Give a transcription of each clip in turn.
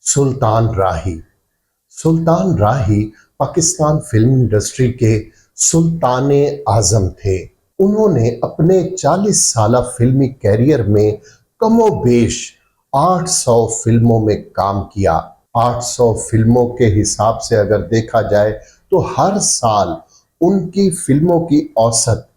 सुल्तान राही। सुल्तान राही Pakistan film industry के सुल्ताने आजम थे। उन्होंने अपने 40 साला फिल्मी कैरियर में कमोबेश 800 फिल्मों में काम किया। 800 फिल्मों के हिसाब से अगर देखा जाए तो हर साल उनकी फिल्मों की औसत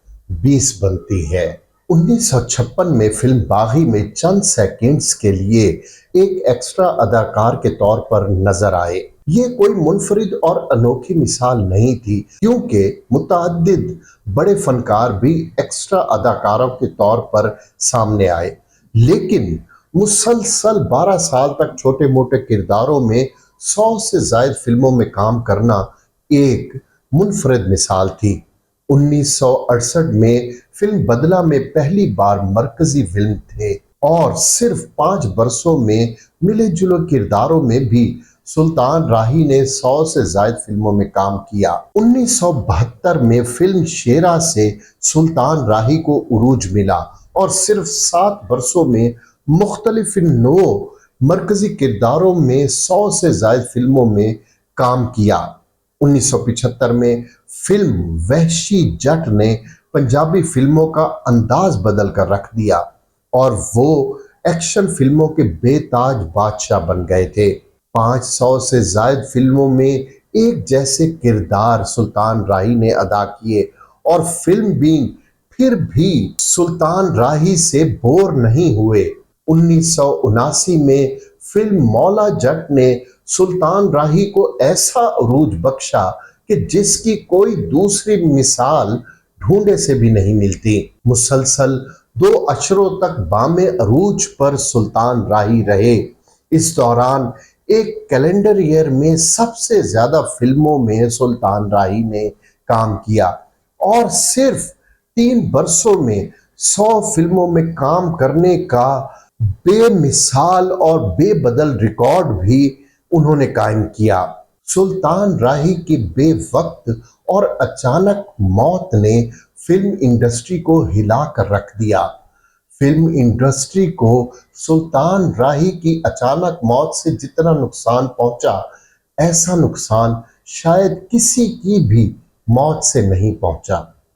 20 बनती है। 1956 में फिल्म बागी में चंद सेकंड्स के लिए एक एक्स्ट्रा अदाकार के तौर पर नजर आए। ये कोई मुनफरिद और अनोखी मिसाल नहीं थी, क्योंकि मुतअद्दिद बड़े फनकार भी एक्स्ट्रा अदाकारों के तौर पर सामने आए, लेकिन मुसलसल 12 साल तक छोटे मोटे किरदारों में 100 से ज्यादा फिल्मों में काम करना एक मुनफरिद मिसाल थी। 1968 में फिल्म बदला में पहली बार मरकजी विलन थे और सिर्फ 5 बरसों में मिले जुले किरदारों में भी सुल्तान राही ने 100 से ज्यादा फिल्मों में काम किया। 1972 में फिल्म शेरा से सुल्तान राही को उरूज मिला और सिर्फ 7 बरसों में मुख्तलिफ नौ मरकजी किरदारों में 100 से ज्यादा फिल्मों में काम किया। 1975 में फिल्म वहशी जट ने पंजाबी फिल्मों का अंदाज बदल कर रख दिया और वो एक्शन फिल्मों के बेताज बादशाह बन गए थे। 500 से ज्यादा फिल्मों में एक जैसे किरदार सुल्तान राही ने अदा किए और फिल्म बीइंग फिर भी सुल्तान राही से बोर नहीं हुए। 1979 में फिल्म मौला जट ने सुल्तान राही को ऐसा अरूज बख्शा कि जिसकी कोई दूसरी मिसाल ढूंढे से भी नहीं मिलती। मुसलसल 2 अशरों तक बामे अरूज पर सुल्तान राही रहे। इस दौरान एक कैलेंडर ईयर में सबसे ज्यादा फिल्मों में सुल्तान राही ने काम किया और सिर्फ 3 बरसों में 100 फिल्मों में काम करने का बेमिसाल और बेबदल रिकॉर्ड भी उन्होंने कायम किया। सुल्तान राही की बेवक्त और अचानक मौत ने फिल्म इंडस्ट्री को हिला कर रख दिया। फिल्म इंडस्ट्री को सुल्तान राही की अचानक मौत से जितना नुकसान पहुंचा, ऐसा नुकसान शायद किसी की भी मौत से नहीं पहुंचा।